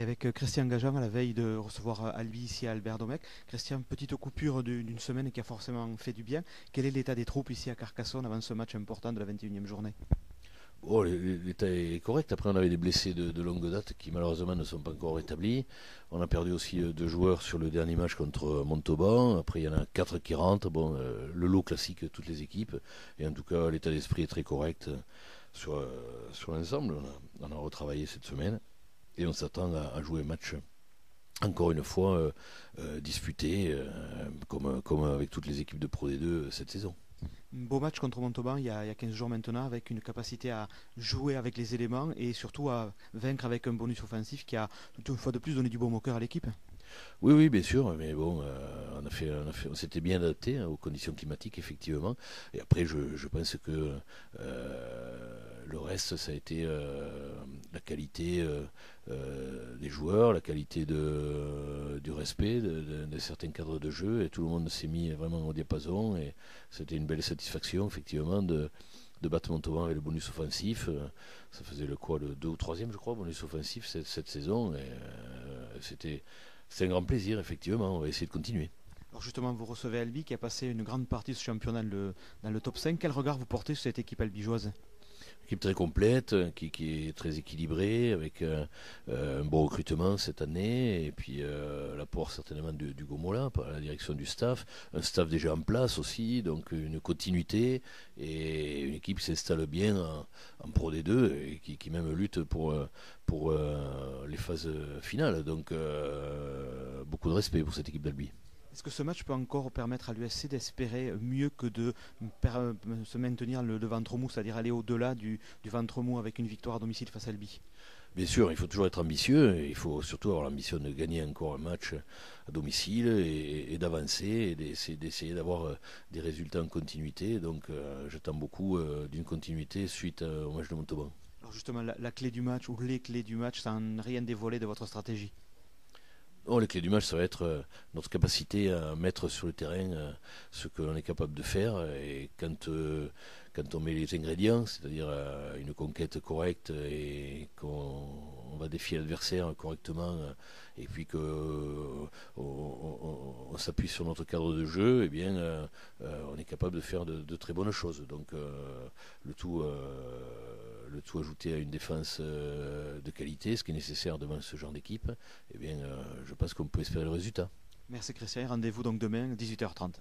Avec Christian Gagean à la veille de recevoir Albi ici à Albert Domecq. Christian, petite coupure d'une semaine qui a forcément fait du bien. Quel est l'état des troupes ici à Carcassonne avant ce match important de la 21e journée? Oh, l'état est correct. Après, on avait des blessés de longue date qui malheureusement ne sont pas encore rétablis. On a perdu aussi deux joueurs sur le dernier match contre Montauban. Après, il y en a quatre qui rentrent. Bon, le lot classique de toutes les équipes. Et en tout cas, l'état d'esprit est très correct sur l'ensemble. On a retravaillé cette semaine et on s'attend à jouer un match encore une fois disputé comme avec toutes les équipes de Pro D2 cette saison. Un beau match contre Montauban il y a 15 jours maintenant, avec une capacité à jouer avec les éléments et surtout à vaincre avec un bonus offensif qui a une fois de plus donné du baume au cœur à l'équipe. Oui, oui, bien sûr, mais bon, on s'était bien adapté aux conditions climatiques, effectivement. Et après, je pense que le reste, ça a été la qualité des joueurs, la qualité du respect de certains cadres de jeu, et tout le monde s'est mis vraiment au diapason, et c'était une belle satisfaction, effectivement, de battre Montauban avec le bonus offensif. Ça faisait le quoi, le 2 ou troisième, je crois, bonus offensif cette saison, et c'est un grand plaisir, effectivement. On va essayer de continuer. Alors justement, vous recevez Albi qui a passé une grande partie de ce championnat dans le top 5. Quel regard vous portez sur cette équipe albigeoise? Équipe très complète, qui est très équilibrée, avec un bon recrutement cette année, et puis l'apport certainement du Gomola par la direction du staff, un staff déjà en place aussi, donc une continuité, et une équipe qui s'installe bien en Pro D2, et qui même lutte pour les phases finales. Donc beaucoup de respect pour cette équipe d'Albi. Est-ce que ce match peut encore permettre à l'USC d'espérer mieux que de se maintenir le ventre mou, c'est-à-dire aller au-delà du ventre mou avec une victoire à domicile face à Albi? Bien sûr, il faut toujours être ambitieux, et il faut surtout avoir l'ambition de gagner encore un match à domicile et d'avancer et d'essayer d'avoir des résultats en continuité. Donc j'attends beaucoup d'une continuité suite au match de Montauban. Alors justement, la clé du match ou les clés du match sans rien dévoiler de votre stratégie. Oh, les clés du match, ça va être notre capacité à mettre sur le terrain ce que l'on est capable de faire. Et quand on met les ingrédients, c'est-à-dire une conquête correcte et qu'on va défier l'adversaire correctement, et puis qu'on s'appuie sur notre cadre de jeu, eh bien, on est capable de faire de très bonnes choses. Donc, le tout, le tout ajouté à une défense de qualité, ce qui est nécessaire devant ce genre d'équipe, eh bien, je pense qu'on peut espérer le résultat. Merci Christian, rendez-vous donc demain 18h30.